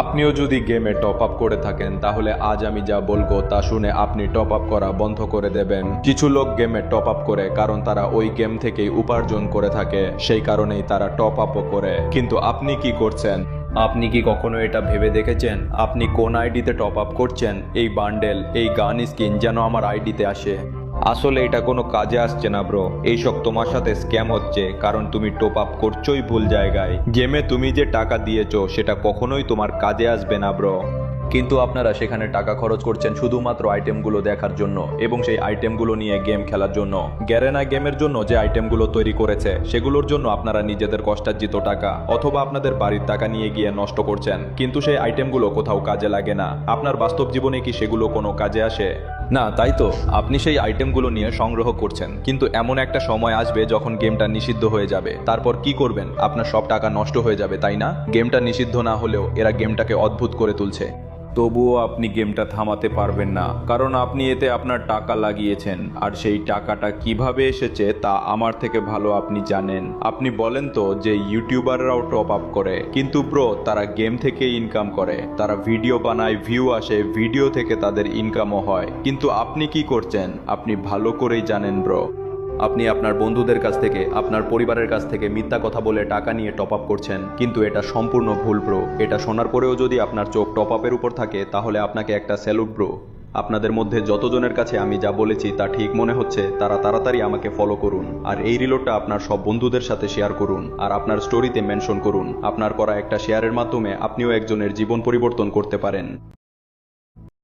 আপনিও যদি গেমে টপ আপ করে থাকেন তাহলে আজ আমি যা বলবো তা শুনে আপনি টপ আপ করা বন্ধ করে দেবেন। কিছু লোক গেমে টপ আপ করে কারণ তারা ওই গেম থেকেই উপার্জন করে থাকে, সেই কারণেই তারা টপ আপও করে। কিন্তু আপনি কি করছেন? আপনি কি কখনো এটা ভেবে দেখেছেন আপনি কোন আইডিতে টপ আপ করছেন? এই বান্ডেল, এই গান স্কিন যেন আমার আইডিতে আসে। আসলে এটা কোনো কাজে আসছে না ব্রো, এইসব তোমার সাথে স্ক্যাম হচ্ছে কারণ তুমি টপ আপ করছোই ভুল জায়গায়। গেমে তুমি যে টাকা দিয়েছো সেটা কখনোই তোমার কাজে আসবে না ব্রো। কিন্তু আপনারা সেখানে টাকা খরচ করছেন শুধুমাত্র আইটেমগুলো দেখার জন্য এবং সেই আইটেমগুলো নিয়ে গেম খেলার জন্য। গ্যারেনা গেমের জন্য যে আইটেমগুলো তৈরি করেছে সেগুলোর জন্য আপনারা নিজেদের কষ্টার্জিত টাকা অথবা আপনাদের বাড়ির টাকা নিয়ে গিয়ে নষ্ট করছেন, কিন্তু সেই আইটেমগুলো কোথাও কাজে লাগে না। আপনার বাস্তব জীবনে কি সেগুলো কোনো কাজে আসে? না, তাই তো আপনি সেই আইটেমগুলো নিয়ে সংগ্রহ করছেন, কিন্তু এমন একটা সময় আসবে যখন গেমটা নিষিদ্ধ হয়ে যাবে। তারপর কি করবেন? আপনার সব টাকা নষ্ট হয়ে যাবে, তাই না? গেমটা নিষিদ্ধ না হলেও এরা গেমটাকে অদ্ভুত করে তুলছে। তবুও আপনি গেমটা থামাতে পারবেন না, কারণ আপনি এতে আপনার টাকা লাগিয়েছেন, আর সেই টাকাটা কিভাবে এসেছে তা আমার থেকে ভালো আপনি জানেন। আপনি বলেন তো যে ইউটিউবাররাও টপ আপ করে, কিন্তু ব্রো তারা গেম থেকে ইনকাম করে। তারা ভিডিও বানায়, ভিউ আসে, ভিডিও থেকে তাদের ইনকামও হয়। কিন্তু আপনি কি করছেন আপনি ভালো করেই জানেন ব্রো। আপনি আপনার বন্ধুদের কাছ থেকে, আপনার পরিবারের কাছ থেকে মিথ্যা কথা বলে টাকা নিয়ে টপ আপ করছেন, কিন্তু এটা সম্পূর্ণ ভুল ব্রো। এটা শোনার পরেও যদি আপনার চোখ টপ আপের উপর থাকে তাহলে আপনাকে একটা স্যালুট ব্রো। আপনাদের মধ্যে যতজনের কাছে আমি যা বলেছি তা ঠিক মনে হচ্ছে তারা তাড়াতাড়ি আমাকে ফলো করুন, আর এই রিলোডটা আপনার সব বন্ধুদের সাথে শেয়ার করুন, আর আপনার স্টোরিতে মেনশন করুন। আপনার করা একটা শেয়ারের মাধ্যমে আপনিও একজনের জীবন পরিবর্তন করতে পারেন।